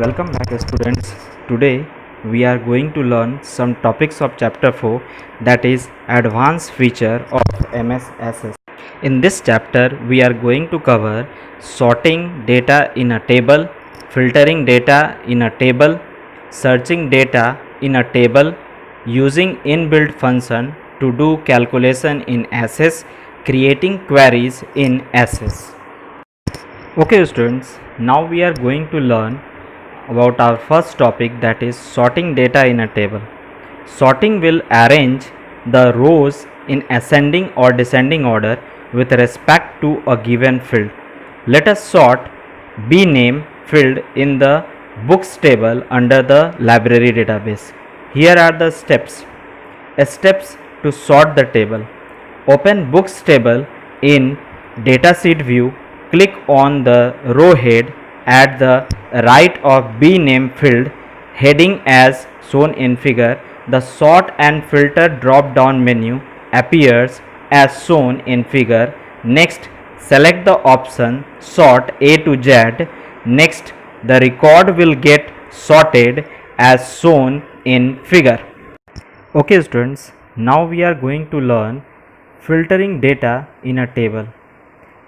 Welcome back students. Today we are going to learn some topics of chapter 4, that is advanced feature of MSSS. In this chapter we are going to cover sorting data in a table, filtering data in a table, searching data in a table, using inbuilt function to do calculation in SS, creating queries in SS. Okay students, now we are going to learn about our first topic, that is sorting data in a table. Sorting will arrange the rows in ascending or descending order with respect to a given field. Let us sort bname field in the books table under the library database. Here are the steps. Steps to sort the table. Open books table in datasheet view. Click on the row head at the right of bname field heading as shown in figure. The sort and filter drop down menu appears as shown in figure. Next, select the option sort A to Z. Next, the record will get sorted as shown in figure. Okay students, now we are going to learn filtering data in a table.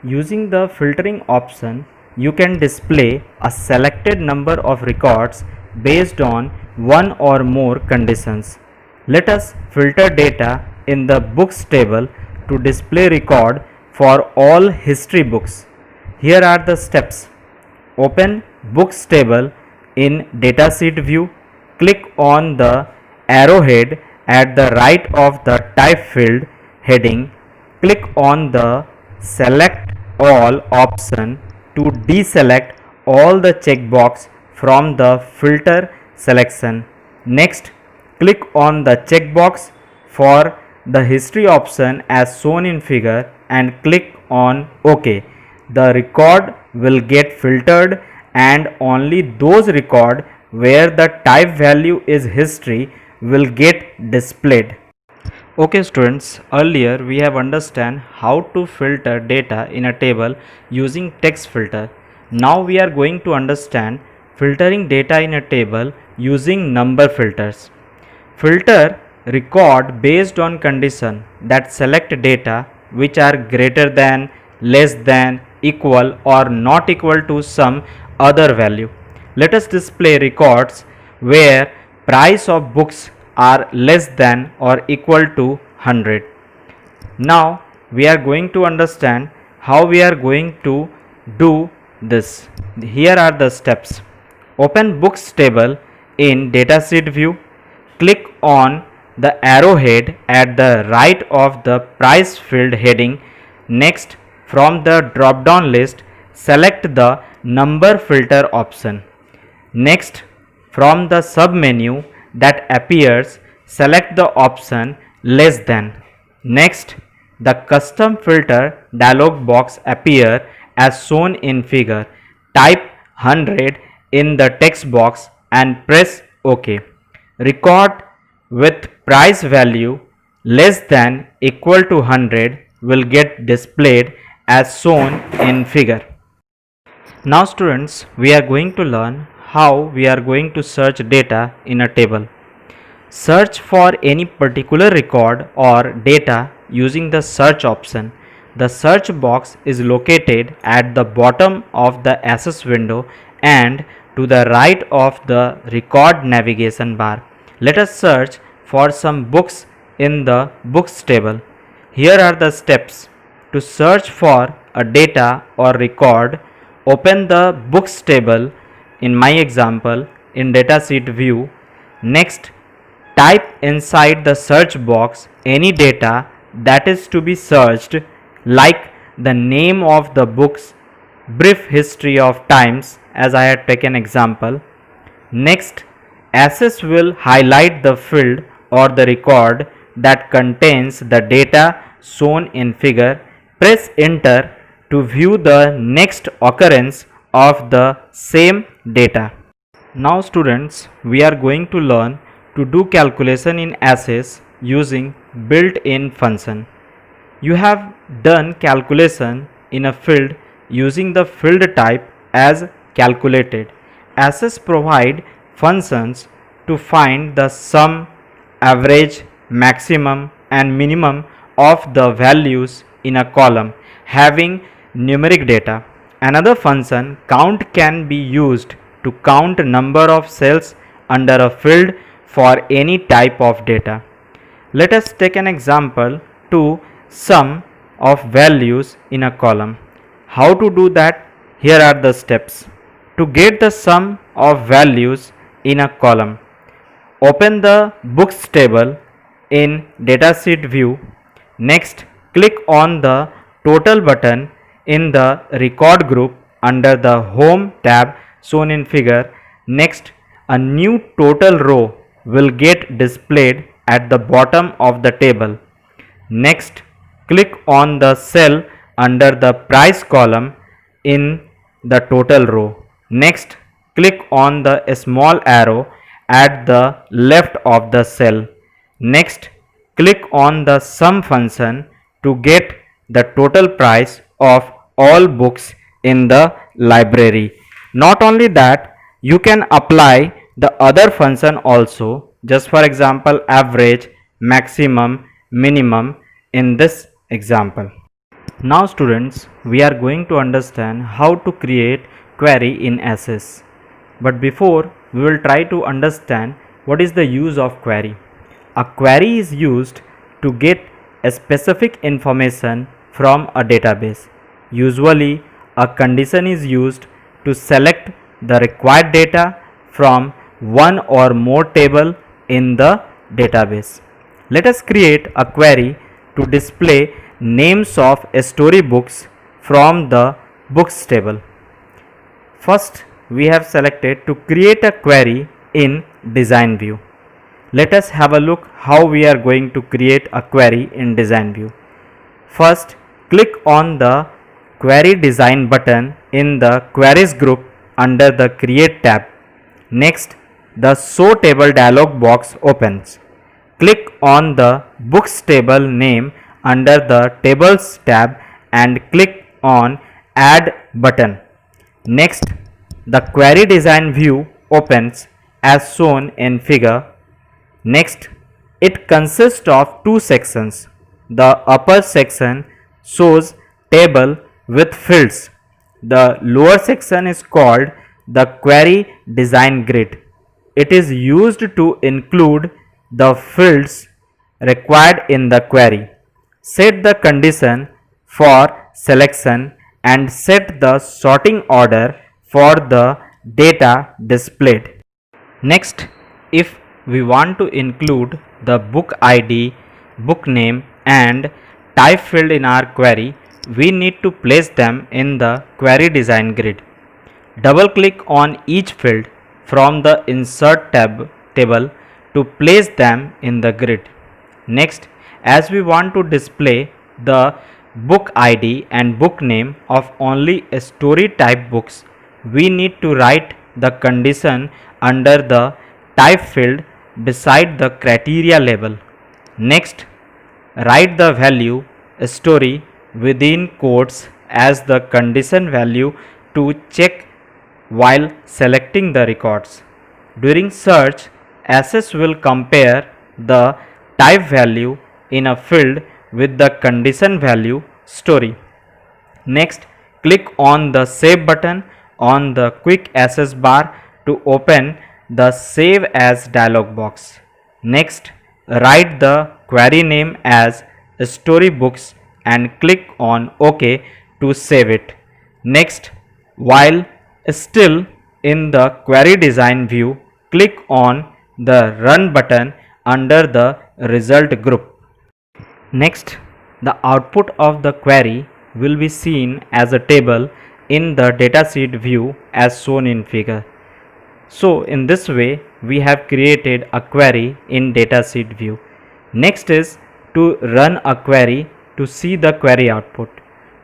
Using the filtering option, you can display a selected number of records based on one or more conditions. Let us filter data in the books table to display record for all history books. Here are the steps. Open books table in datasheet view. Click on the arrowhead at the right of the type field heading. Click on the select all option to deselect all the checkbox from the filter selection. Next, click on the checkbox for the history option as shown in figure and click on OK. The record will get filtered and only those records where the type value is history will get displayed. Okay students, earlier we have understand how to filter data in a table using text filter. Now we are going to understand filtering data in a table using number filters. Filter record based on condition that select data which are greater than, less than, equal or not equal to some other value. Let us display records where price of books are less than or equal to 100. Now we are going to understand how we are going to do this. Here are the steps. Open books table in datasheet view. Click on the arrowhead at the right of the price field heading. Next, from the drop down list, select the number filter option. Next, from the sub menu that appears, select the option less than. Next, the custom filter dialog box appear as shown in figure. Type 100 in the text box and press OK. Record with price value less than equal to 100 will get displayed as shown in figure. Now students, we are going to learn how we are going to search data in a table. Search for any particular record or data using the search option. The search box is located at the bottom of the access window and to the right of the record navigation bar. Let us search for some books in the books table. Here are the steps. To search for a data or record, open the books table in my example in datasheet view. Next, type inside the search box any data that is to be searched, like the name of the book's brief history of times as I had taken example. Next, SS will highlight the field or the record that contains the data shown in figure. Press enter to view the next occurrence of the same data. Now students, we are going to learn to do calculation in SS using built-in function. You have done calculation in a field using the field type as calculated Access provide functions to find the sum, average, maximum and minimum of the values in a column having numeric data. Another function count can be used to count number of cells under a field for any type of data. Let us take an example to sum of values in a column. How to do that? Here are the steps. To get the sum of values in a column, open the books table in datasheet view. Next, click on the total button in the record group under the home tab shown in figure. Next, a new total row will get displayed at the bottom of the table. Next, click on the cell under the price column in the total row. Next, click on the small arrow at the left of the cell. Next, click on the sum function to get the total price of all books in the library. Not only that, you can apply the other function also, just for example average, maximum, minimum in this example. Now students, we are going to understand how to create query in Access. But before, we will try to understand what is the use of query. A query is used to get a specific information from a database. Usually, a condition is used to select the required data from one or more table in the database. Let us create a query to display names of storybooks from the books table. First, we have selected to create a query in design view. Let us have a look how we are going to create a query in design view. First, click on the query design button in the queries group under the create tab. Next, the show table dialog box opens. Click on the books table name under the tables tab and click on add button. Next, the query design view opens as shown in figure. Next, it consists of two sections. The upper section shows table with fields. The lower section is called the query design grid. It is used to include the fields required in the query. Set the condition for selection and set the sorting order for the data displayed. Next, if we want to include the book ID, book name and type field in our query, we need to place them in the query design grid. Double click on each field from the insert table to place them in the grid. Next, as we want to display the book ID and book name of only story type books, we need to write the condition under the type field beside the criteria label. Next, write the value story within quotes as the condition value to check while selecting the records. During search, Access will compare the type value in a field with the condition value story. Next, click on the save button on the quick access bar to open the save as dialog box. Next, write the query name as storybooks and click on OK to save it. Next, while still in the query design view, click on the run button under the result group. Next, the output of the query will be seen as a table in the datasheet view as shown in figure. So in this way we have created a query in datasheet view. Next is to run a query to see the query output.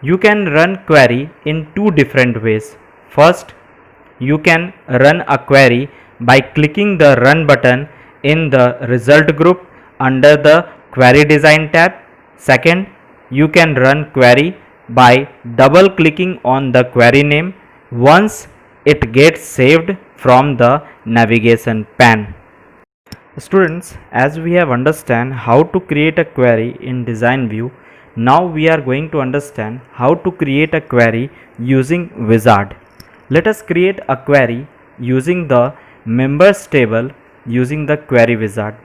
You can run query in two different ways. First, you can run a query by clicking the run button in the result group under the query design tab. Second, you can run query by double clicking on the query name. Once it gets saved from the navigation pane. Students, as we have understand how to create a query in design view, now we are going to understand how to create a query using wizard. Let us create a query using the members table using the query wizard.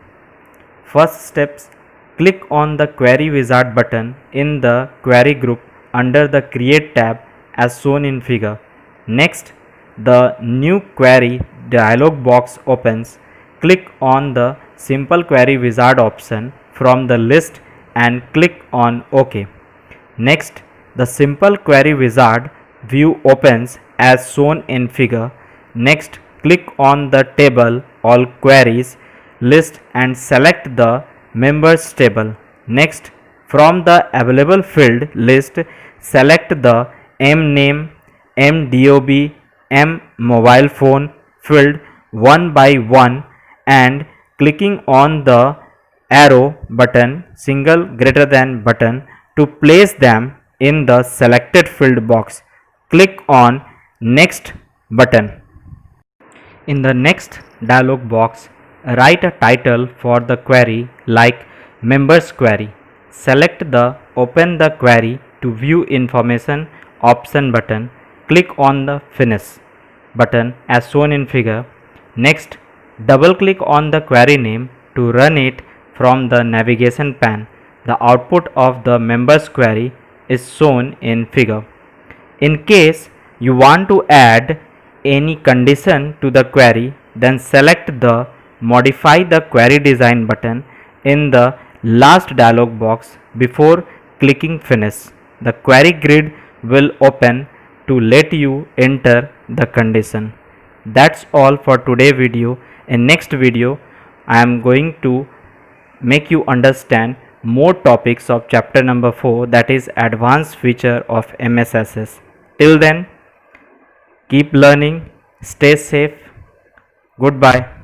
First steps, click on the query wizard button in the query group under the create tab as shown in figure. Next, the new query dialog box opens. Click on the simple query wizard option from the list and click on OK. Next, the simple query wizard view opens as shown in figure. Next, click on the table all queries list and select the members table. Next, from the available field list, select the mname, mdob, mmobile phone field one by one and clicking on the arrow button single greater than button to place them in the selected field box. Click on next button. In the next dialog box, write a title for the query like members query. Select the open the query to view information option button. Click on the finish button as shown in figure. Next, double click on the query name to run it from the navigation pane. The output of the members query is shown in figure. In case you want to add any condition to the query, then select the modify the query design button in the last dialog box before clicking finish. The query grid will open to let you enter the condition. That's all for today video. In next video I am going to make you understand more topics of chapter number 4, that is advanced feature of MSSS. Till then, keep learning, stay safe, goodbye.